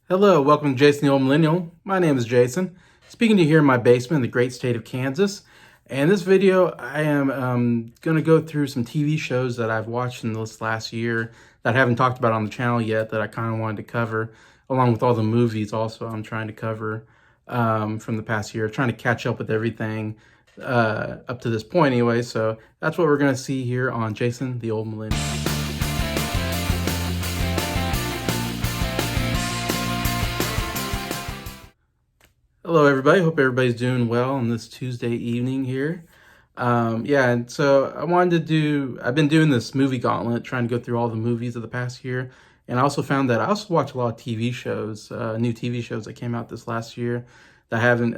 Hello, welcome to Jason the Old Millennial. My name is Jason, speaking to you here in my basement in the great state of Kansas. And this video, I am going to go through some TV shows that I've watched in this last year that I haven't talked about on the channel yet that I kind of wanted to cover, along with all the movies also I'm trying to cover from the past year, trying to catch up with everything up to this point anyway. So that's what we're going to see here on Jason the Old Millennial. Hello, everybody. Hope everybody's doing well on this Tuesday evening here. Yeah, and so I've been doing this movie gauntlet, trying to go through all the movies of the past year. And I also found that I also watch a lot of TV shows, new TV shows that came out this last year that I haven't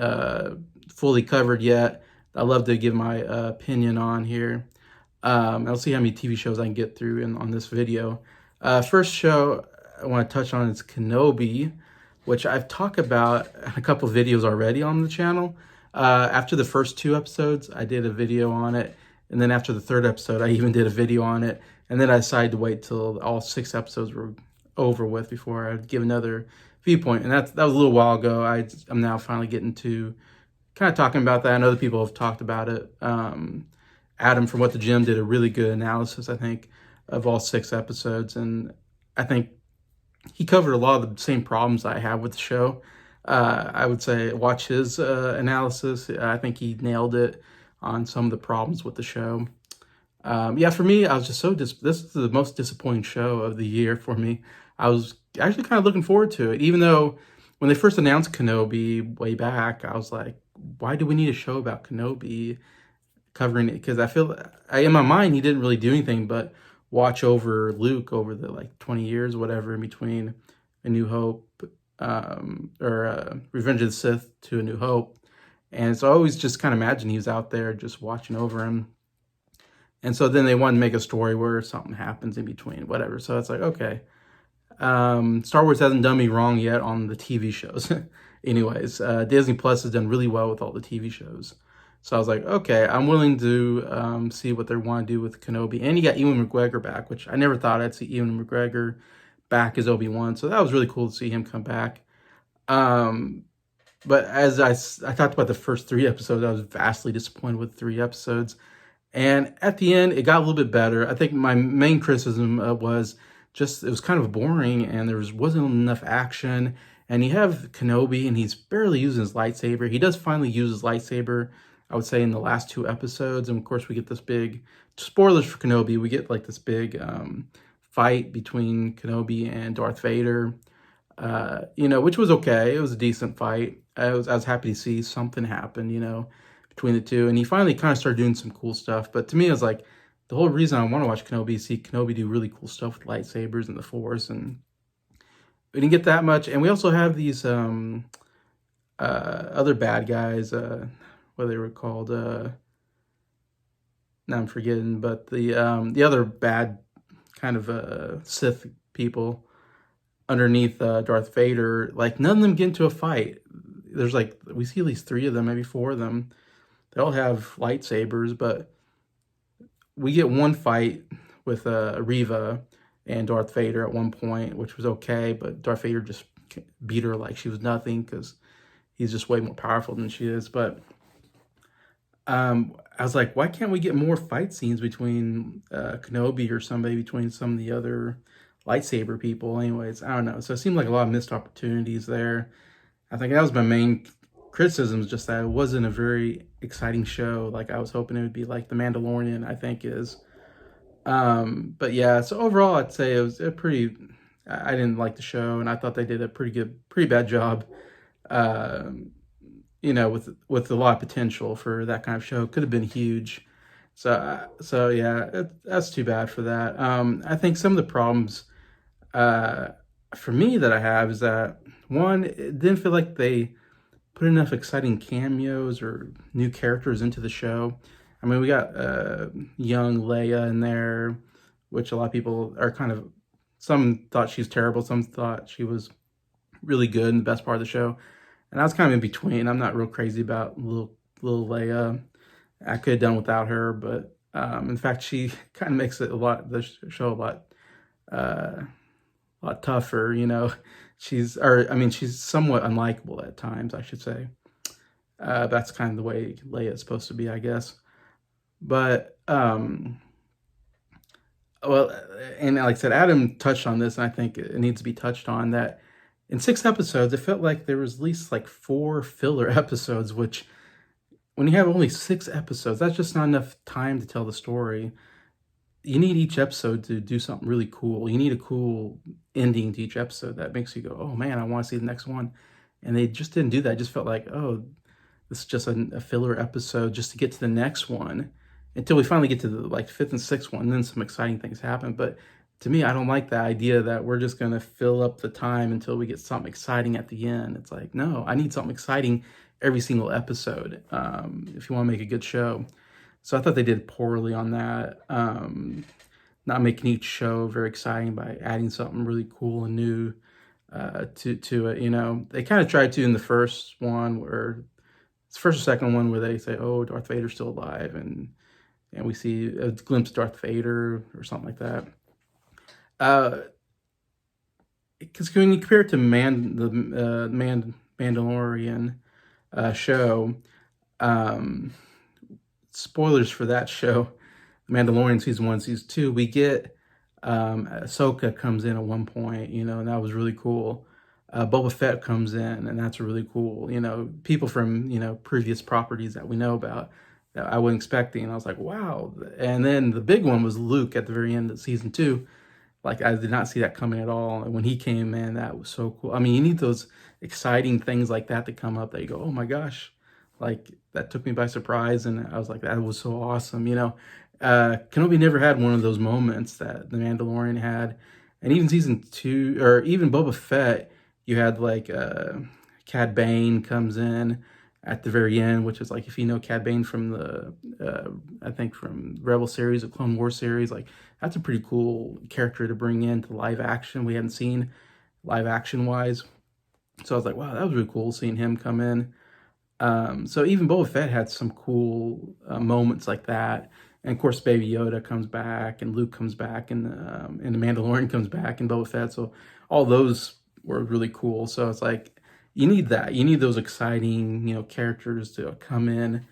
fully covered yet. I'd love to give my opinion on here. I'll see how many TV shows I can get through on this video. First show I want to touch on is Kenobi, which I've talked about in a couple of videos already on the channel. After the first 2 episodes, I did a video on it. And then after the 3rd episode, I even did a video on it. And then I decided to wait till all 6 episodes were over with before I'd give another viewpoint. And that was a little while ago. I'm now finally getting to kind of talking about that. And other people have talked about it. Adam from What the Gym did a really good analysis, I think, of all 6 episodes. And I think he covered a lot of the same problems I have with the show. I would say watch his analysis. I think he nailed it on some of the problems with the show. Yeah, for me, I was just this is the most disappointing show of the year for me. I was actually kind of looking forward to it, even though when they first announced Kenobi way back, I was like, why do we need a show about Kenobi covering it? Because I feel in my mind, he didn't really do anything but watch over Luke over the 20 years, whatever, in between A New Hope or Revenge of the Sith to A New Hope. And so I always just kind of imagine he was out there just watching over him. And so then they wanted to make a story where something happens in between, whatever. So it's like, okay. Star Wars hasn't done me wrong yet on the TV shows. Anyways, Disney Plus has done really well with all the TV shows. So I was like, okay, I'm willing to see what they want to do with Kenobi. And you got Ewan McGregor back, which I never thought I'd see Ewan McGregor back as Obi-Wan. So that was really cool to see him come back. But as I talked about the first 3 episodes, I was vastly disappointed with 3 episodes. And at the end, it got a little bit better. I think my main criticism was just it was kind of boring and there wasn't enough action. And you have Kenobi and he's barely using his lightsaber. He does finally use his lightsaber, I would say, in the last 2 episodes. And of course, we get this big, spoilers for Kenobi, we get this big fight between Kenobi and Darth Vader, which was okay. It was a decent fight. I was happy to see something happen, between the two. And he finally kind of started doing some cool stuff. But to me, it was like, the whole reason I want to watch Kenobi is see Kenobi do really cool stuff with lightsabers and the Force. And we didn't get that much. And we also have these other bad guys, what they were called, now I'm forgetting, but the other bad kind of Sith people underneath Darth Vader, none of them get into a fight. There's we see at least 3 of them, maybe 4 of them. They all have lightsabers, but we get one fight with Reva and Darth Vader at one point, which was okay, but Darth Vader just beat her like she was nothing because he's just way more powerful than she is. But I was like, why can't we get more fight scenes between Kenobi or somebody, between some of the other lightsaber people? Anyways, I don't know. So it seemed like a lot of missed opportunities there. I think that was my main criticism, is just that it wasn't a very exciting show. Like I was hoping it would be like The Mandalorian, I think is. But yeah, so overall, I'd say it was I didn't like the show, and I thought they did a pretty bad job. With a lot of potential for that kind of show. Could have been huge. So yeah, that's too bad for that. I think some of the problems for me that I have is that, one, it didn't feel like they put enough exciting cameos or new characters into the show. I mean, we got young Leia in there, which a lot of people are some thought she's terrible, some thought she was really good and the best part of the show. And I was kind of in between. I'm not real crazy about little Leia. I could have done without her, but in fact, she kind of makes the show a lot a lot tougher, you know. She's somewhat unlikable at times, I should say. That's kind of the way Leia is supposed to be, I guess. But well, and like I said, Adam touched on this, and I think it needs to be touched on that in 6 episodes, it felt like there was at least like 4 filler episodes, which when you have only 6 episodes, that's just not enough time to tell the story. You need each episode to do something really cool. You need a cool ending to each episode that makes you go, oh man, I want to see the next one. And they just didn't do that. It just felt like, oh, this is just a filler episode just to get to the next one until we finally get to the like fifth and sixth one. And then some exciting things happen. But to me, I don't like the idea that we're just going to fill up the time until we get something exciting at the end. It's like, no, I need something exciting every single episode if you want to make a good show. So I thought they did poorly on that. Not making each show very exciting by adding something really cool and new to it. You know, they kind of tried to in the first one, where it's the first or second one, where they say, "Oh, Darth Vader's still alive," and we see a glimpse of Darth Vader or something like that. Because when you compare it to Mandalorian show, spoilers for that show, Mandalorian season 1, season 2, we get Ahsoka comes in at one point, you know, and that was really cool. Boba Fett comes in, and that's really cool. You know, people from, you know, previous properties that we know about that I wasn't expecting. I was like, wow. And then the big one was Luke at the very end of season 2. Like, I did not see that coming at all. And when he came in, that was so cool. I mean, you need those exciting things like that to come up that you go, oh my gosh, like that took me by surprise. And I was like, that was so awesome. You know, Kenobi never had one of those moments that the Mandalorian had. And even season 2, or even Boba Fett, you had like Cad Bane comes in at the very end, which is like, if you know Cad Bane from the, I think from Rebel series, the Clone Wars series, like that's a pretty cool character to bring into live action. We hadn't seen live action wise. So I was like, wow, that was really cool seeing him come in. So even Boba Fett had some cool moments like that. And of course, Baby Yoda comes back, and Luke comes back, and the Mandalorian comes back, and Boba Fett. So all those were really cool. So it's like, you need that. You need those exciting, you know, characters to come in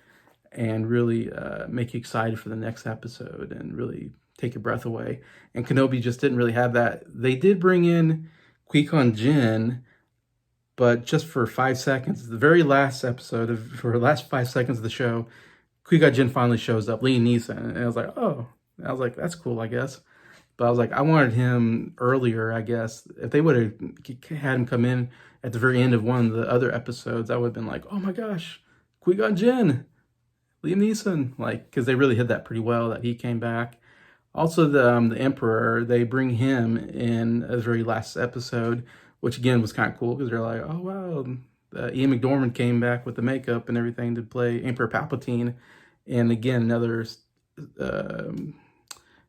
and really make you excited for the next episode and really take your breath away. And Kenobi just didn't really have that. They did bring in Qui-Gon Jinn, but just for 5 seconds. The very last episode, for the last 5 seconds of the show, Qui-Gon Jinn finally shows up, Liam Neeson, and I was like, oh, I was like, that's cool, I guess. But I was like, I wanted him earlier, I guess. If they would have had him come in at the very end of one of the other episodes, I would have been like, oh my gosh, Qui-Gon Jinn, Liam Neeson, like, because they really hit that pretty well that he came back. Also, the Emperor, they bring him in a very last episode, which again was kind of cool because they're like, oh wow, Ian McDormand came back with the makeup and everything to play Emperor Palpatine, and again another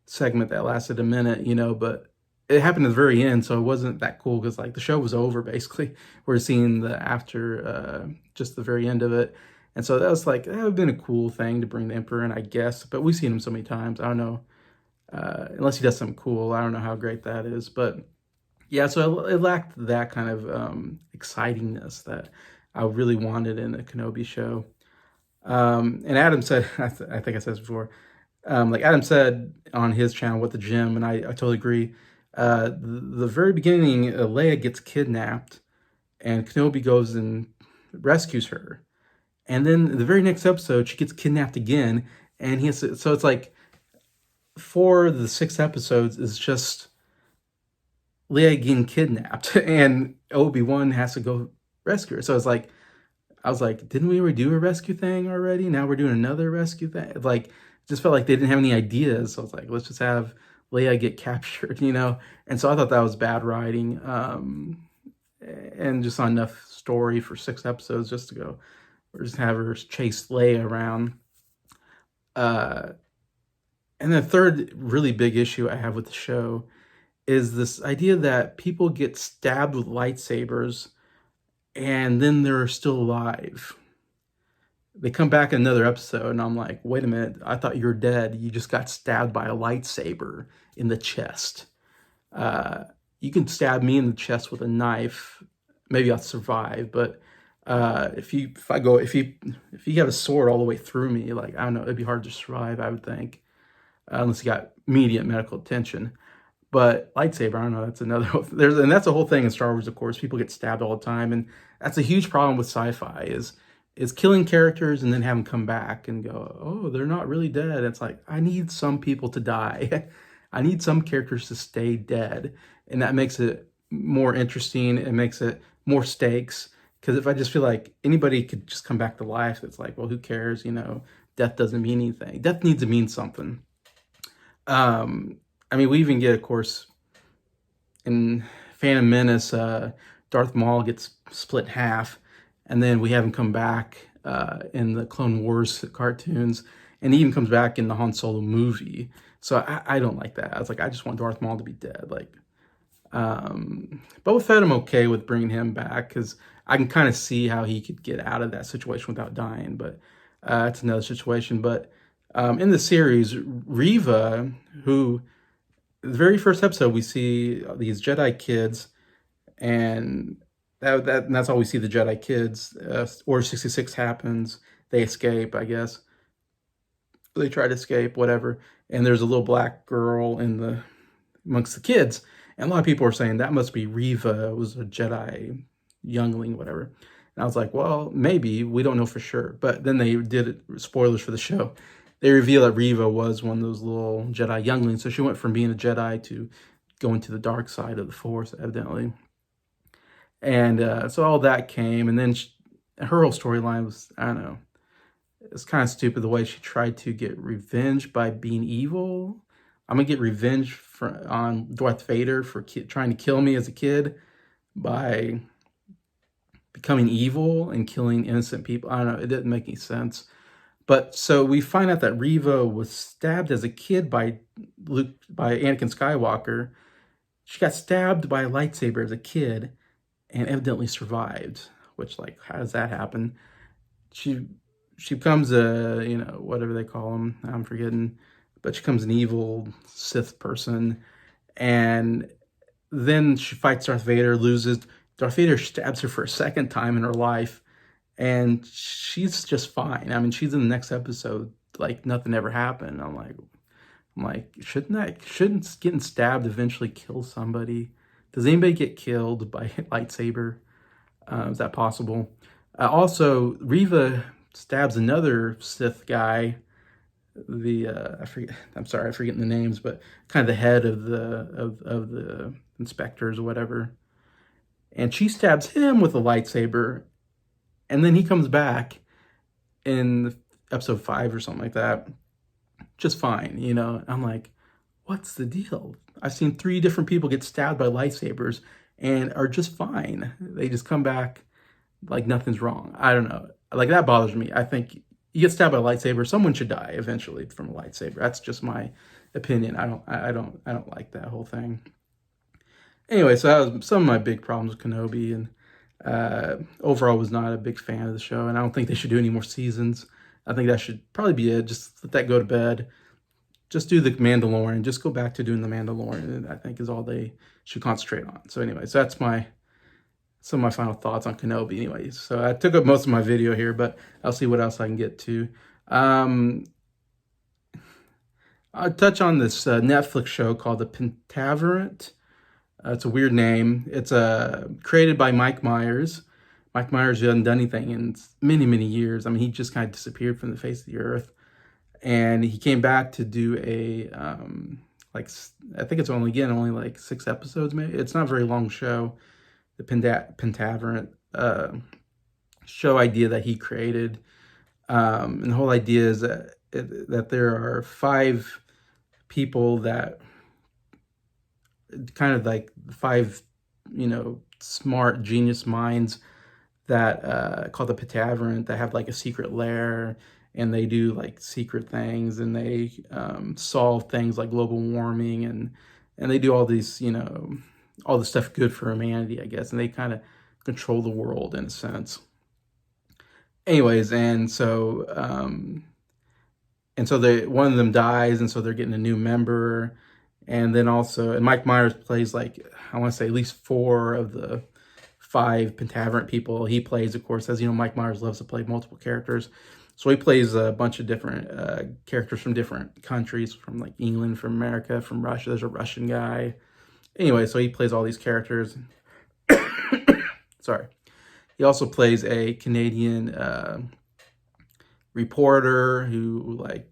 segment that lasted a minute, you know, but it happened at the very end, so it wasn't that cool because like the show was over basically. We're seeing the after, just the very end of it, and so that was like, that would have been a cool thing to bring the Emperor in, I guess. But we've seen him so many times, I don't know, unless he does something cool, I don't know how great that is, but yeah, so it lacked that kind of excitingness that I really wanted in a Kenobi show. And Adam said, I think I said this before, like Adam said on his channel with the gym, and I totally agree. The very beginning, Leia gets kidnapped, and Kenobi goes and rescues her. And then the very next episode, she gets kidnapped again, and so it's like 4 of the 6 episodes is just Leia getting kidnapped, and Obi-Wan has to go rescue her. So it's like, I was like, didn't we already do a rescue thing already? Now we're doing another rescue thing. Like, it just felt like they didn't have any ideas. So I was like, let's just have Leia get captured, you know? And so I thought that was bad writing, and just not enough story for 6 episodes just to go, or just have her chase Leia around. And the third really big issue I have with the show is this idea that people get stabbed with lightsabers and then they're still alive. They come back in another episode, and I'm like, wait a minute, I thought you were dead. You just got stabbed by a lightsaber in the chest. you can stab me in the chest with a knife, maybe I'll survive. But if you have a sword all the way through me, like, I don't know, it'd be hard to survive, I would think, unless you got immediate medical attention. But lightsaber, I don't know. That's another. And that's a whole thing in Star Wars. Of course, people get stabbed all the time, and that's a huge problem with sci-fi. Is killing characters and then have them come back and go, oh, they're not really dead. It's like, I need some people to die. I need some characters to stay dead, and that makes it more interesting. It makes it more stakes. Because if I just feel like anybody could just come back to life, it's like, well, who cares? Death doesn't mean anything. Death needs to mean something. I mean, we even get, of course, in Phantom Menace, Darth Maul gets split in half, and then we have him come back in the Clone Wars cartoons, and he even comes back in the Han Solo movie. So I don't like that. I was like, I just want Darth Maul to be dead. Like, Boba Fett, I'm okay with bringing him back because I can kind of see how he could get out of that situation without dying, but it's another situation. But in the series, Reva, who the very first episode, we see these Jedi kids, and that's all we see, the Jedi kids. Order 66 happens. They escape, I guess. They try to escape, whatever. And there's a little black girl amongst the kids. And a lot of people are saying that must be Reva. It was a Jedi youngling, whatever. And I was like, well, maybe. We don't know for sure. But then they did it, spoilers for the show. They reveal that Reva was one of those little Jedi younglings. So she went from being a Jedi to going to the dark side of the Force, evidently. And so all that came. And then her whole storyline was, I don't know, it's kind of stupid the way she tried to get revenge by being evil. I'm going to get revenge on Darth Vader for trying to kill me as a kid by becoming evil and killing innocent people. I don't know. It didn't make any sense. But so we find out that Reva was stabbed as a kid by Anakin Skywalker. She got stabbed by a lightsaber as a kid and evidently survived, which, like, how does that happen? She becomes a, whatever they call them, I'm forgetting, but she becomes an evil Sith person. And then she fights Darth Vader, loses. Darth Vader stabs her for a second time in her life, and she's just fine. I mean, she's in the next episode like nothing ever happened. I'm like, shouldn't getting stabbed eventually kill somebody? Does anybody get killed by a lightsaber? Is that possible? Also, Reva stabs another Sith guy. I forget the names, but kind of the head of the inspectors or whatever. And she stabs him with a lightsaber, and then he comes back in episode 5 or something like that, just fine, I'm like, what's the deal? I've seen 3 different people get stabbed by lightsabers and are just fine. They just come back like nothing's wrong. I don't know. Like, that bothers me. I think you get stabbed by a lightsaber, someone should die eventually from a lightsaber. That's just my opinion. I don't like that whole thing. Anyway, so that was some of my big problems with Kenobi, and overall was not a big fan of the show, and I don't think they should do any more seasons. I think that should probably be it. Just let that go to bed. Just do the Mandalorian. Just go back to doing the Mandalorian, I think, is all they should concentrate on. So anyways, that's some of my final thoughts on Kenobi anyways. So I took up most of my video here, but I'll see what else I can get to. I'll touch on this Netflix show called The Pentavarate. It's a weird name. It's created by Mike Myers. Mike Myers hasn't done anything in many, many years. I mean, he just kind of disappeared from the face of the earth. And he came back to do I think it's only like 6 episodes, maybe. It's not a very long show. The Pentavarate show idea that he created. And the whole idea is that there are 5 people that kind of like 5, smart genius minds that called the Pentavarate, that have like a secret lair, and they do like secret things, and they solve things like global warming, and they do all these, all the stuff good for humanity, I guess, and they kind of control the world in a sense. Anyways, and so one of them dies, and so they're getting a new member, And then also, and Mike Myers plays like, I want to say at least 4 of the 5 Pentavarate people he plays. Of course, as you know, Mike Myers loves to play multiple characters. So he plays a bunch of different characters from different countries, from like England, from America, from Russia. There's a Russian guy. Anyway, so he plays all these characters. Sorry. He also plays a Canadian reporter who like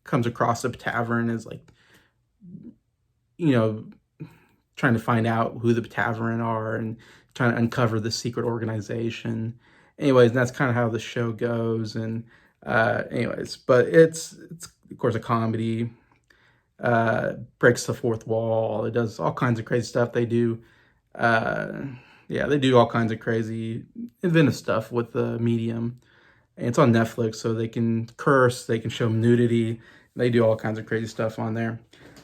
comes across a tavern as like, you know, trying to find out who the Pentavarate are and trying to uncover the secret organization. Anyways, that's kind of how the show goes. And anyways, but it's of course a comedy. Breaks the fourth wall. It does all kinds of crazy stuff. They do, yeah, they do all kinds of crazy, inventive stuff with the medium. And it's on Netflix, so they can curse, they can show nudity. They do all kinds of crazy stuff on there.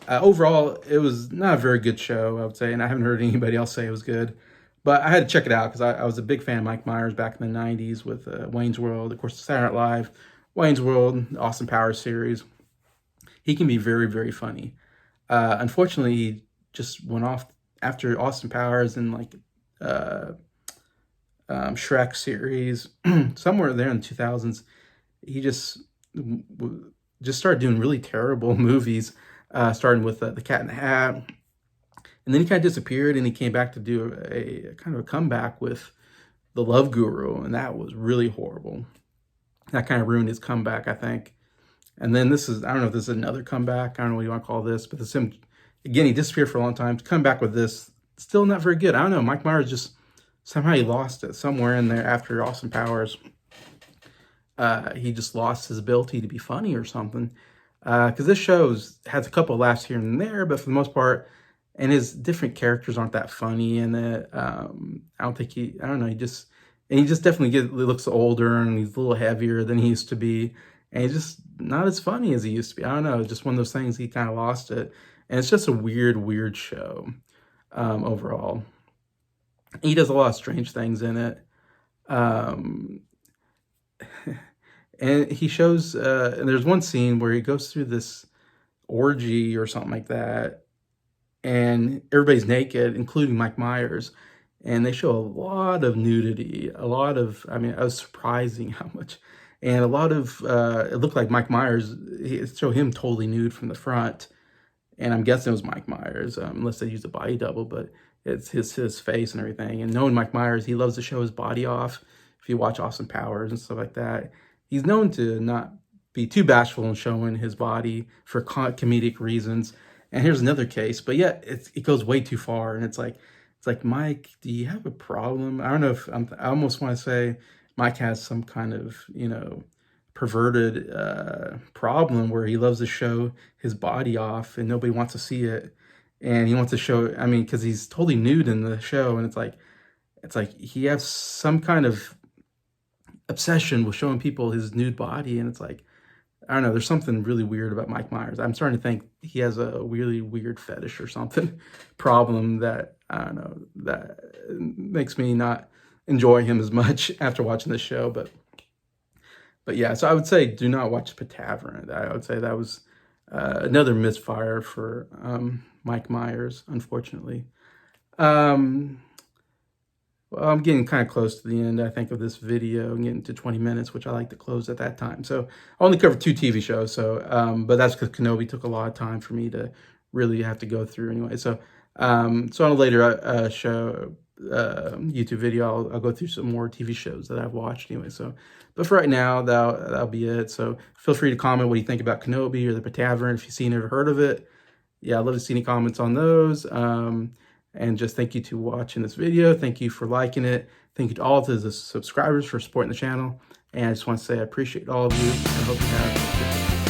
Overall, it was not a very good show, I would say, and I haven't heard anybody else say it was good. But I had to check it out because I was a big fan of Mike Myers back in the 90s with Wayne's World, of course, Saturday Night Live, Wayne's World, Austin Powers series. He can be very, very funny. Unfortunately, he just went off after Austin Powers and like Shrek series, somewhere there in the 2000s. He just started doing really terrible movies, starting with The Cat in the Hat. And then he kind of disappeared, and he came back to do a kind of a comeback with The Love Guru, and that was really horrible. That kind of ruined his comeback, I think. And then this is, I don't know if this is another comeback. I don't know what you want to call this, but this him, again, he disappeared for a long time. To come back with this, still not very good. I don't know. Mike Myers just, somehow he lost it somewhere in there after Austin Powers. He just lost his ability to be funny or something. Because this show has a couple of laughs here and there, but for the most part, and his different characters aren't that funny in it. I don't think I don't know, he just definitely looks older, and he's a little heavier than he used to be. And he's just not as funny as he used to be. I don't know, it's just one of those things, he kind of lost it. And it's just a weird show overall. He does a lot of strange things in it. And he shows, and there's one scene where he goes through this orgy or something like that, and everybody's naked, including Mike Myers, and they show a lot of nudity, a lot of, I mean, it was surprising how much, and a lot of, it looked like Mike Myers, it showed him totally nude from the front, and I'm guessing it was Mike Myers, unless they used a body double, but it's his face and everything. And knowing Mike Myers, he loves to show his body off. If you watch Austin Powers and stuff like that, he's known to not be too bashful in showing his body for comedic reasons. And here's another case, but yet it goes way too far. And it's like, Mike, do you have a problem? I don't know if I almost want to say Mike has some kind of, you know, perverted problem where he loves to show his body off and nobody wants to see it. And he wants to show, I mean, because he's totally nude in the show. And it's like he has some kind of obsession with showing people his nude body. And it's like, I don't know, there's something really weird about Mike Myers. I'm starting to think he has a really weird fetish or something, problem that, I don't know, that makes me not enjoy him as much after watching this show. But yeah, so I would say do not watch The Pentavarate. I would say that was another misfire for Mike Myers, unfortunately. Well, I'm getting kind of close to the end, I think, of this video. I'm getting to 20 minutes, which I like to close at that time. So I only covered 2 TV shows. So, but that's because Kenobi took a lot of time for me to really have to go through anyway. So, so on a later show, YouTube video, I'll go through some more TV shows that I've watched anyway. So, but for right now, that'll be it. So feel free to comment what you think about Kenobi or the Pentavarate if you've seen or heard of it. Yeah, I'd love to see any comments on those. And just thank you to watching this video. Thank you for liking it. Thank you to all of the subscribers for supporting the channel. And I just want to say I appreciate all of you. I hope you have a good day.